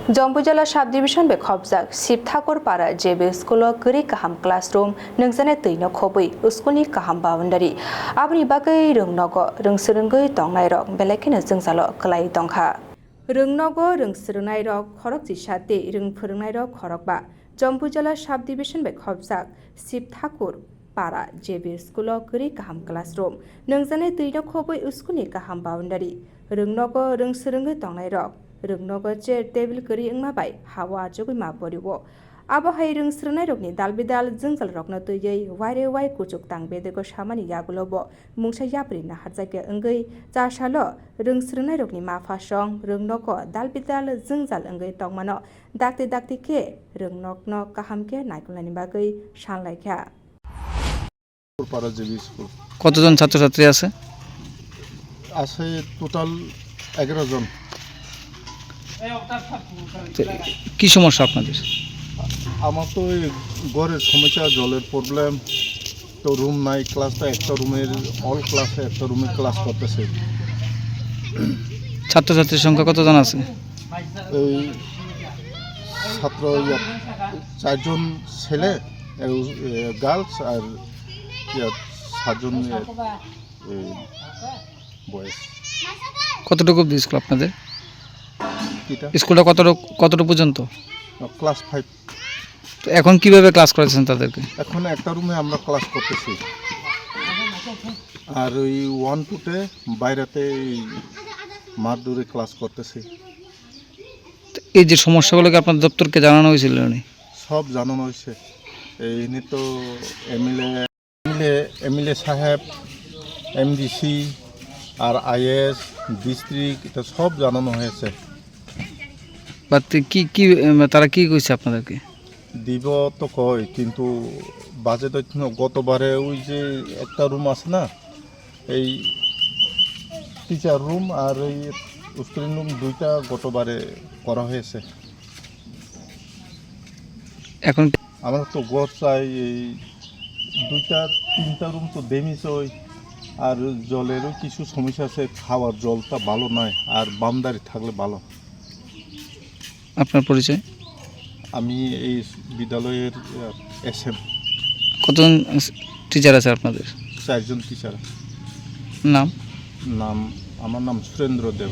जम्पु जिल्ला साब डिभिजन बे खबजाक शिबठाकुर पारा जेबे स्कुल गरी काहाम क्लासरूम नोंजाने तैनो खबै स्कुलनि काहाम बाउन्डारि आबनि बागै रोंनग रोंसोरोंगै तंनाय रक बेलेकेनो जोंजाल कलाई दंखा रोंनग रोंसोरोंनाय रक खरक जिसाते रों फोरोंनाय रक खरकबा जम्पु जिल्ला साब डिभिजन बे खबजाक शिबठाकुर पारा जेबे स्कुल गरी काहाम क्लासरूम नोंजाने तैनो खबै स्कुलनि काहाम बाउन्डारि रोंनग रोंसोरोंगै तंनाय रक रोंनग चेयर टेबिल करी माबाय हावा जगै मा परिवो आबहाय रोंसोरनाय रकनि दालबिदाल जोंजाल रकनो तैयै वाइरे वाइ कुचुक तां बेदेगो सामानि यागुलबो मुंसा याब्रि नाहार जायगा अंगै जासालो रोंसोरनाय रकनि माफासं रोंनग दालबिदाल जोंजाल अंगै तंमानो दाक्ति दाक्ति के रोंनगनो काहाम के नायकुलनानि बागै सानलायखा কতজন ছাত্রছাত্রী আছে? আছে টোটাল 11 জন। কি সমস্যা আপনাদের? আমার তো ঘরের সমস্যা, জলের প্রবলেম, তো রুম নাই, ক্লাসটা একটা রুমের অল ক্লাসে একটা রুমে ক্লাস করতেছে। ছাত্রছাত্রীর সংখ্যা কতজন আছে? এই ছাত্র 4জন ছেলে, গার্লস আর 7জন বয়েজ। কতটুকু অবধি স্কুল আপনাদের? স্কুলটা কতটুকু পর্যন্ত? ক্লাস 5। তো এখন কিভাবে ক্লাস করাচ্ছেন তাদেরকে? এখন একটা রুমে আমরা ক্লাস করতেছি, আর ওই 1-2-তে বাইরেতে মারদুরে ক্লাস করতেছি। এই যে সমস্যাগুলোকে আপনার দপ্তরকে জানানো হয়েছিল? সব জানানো হয়েছে। এই নিয়ে তো এমএলএ সাহেব, এমডিসি আর আইএস ডিস্ট্রিক্ট, এটা সব জানানো হয়েছে। কি তারা কি কইছে আপনাদেরকে? দিব তো কয়, কিন্তু বাজেট গতবারে ওই যে একটা রুম আছে না, এই টিচার রুম আর এই স্টুডেন্ট রুম, দুইটা গতবারে করা হয়েছে। এখন আমরা তো ঘর চাই, এই 2-3টা রুম তো ড্যামেজ হয়, আর জলেরও কিছু সমস্যা আছে, খাওয়ার জলটা ভালো নয়, আর বামদারি থাকলে ভালো। আপনার পরিচয়? আমি এই বিদ্যালয়ের এসএম। কতজন টিচার আছে আপনাদের? 4জন টিচার। নাম? আমার নাম সুরেন্দ্র দেব।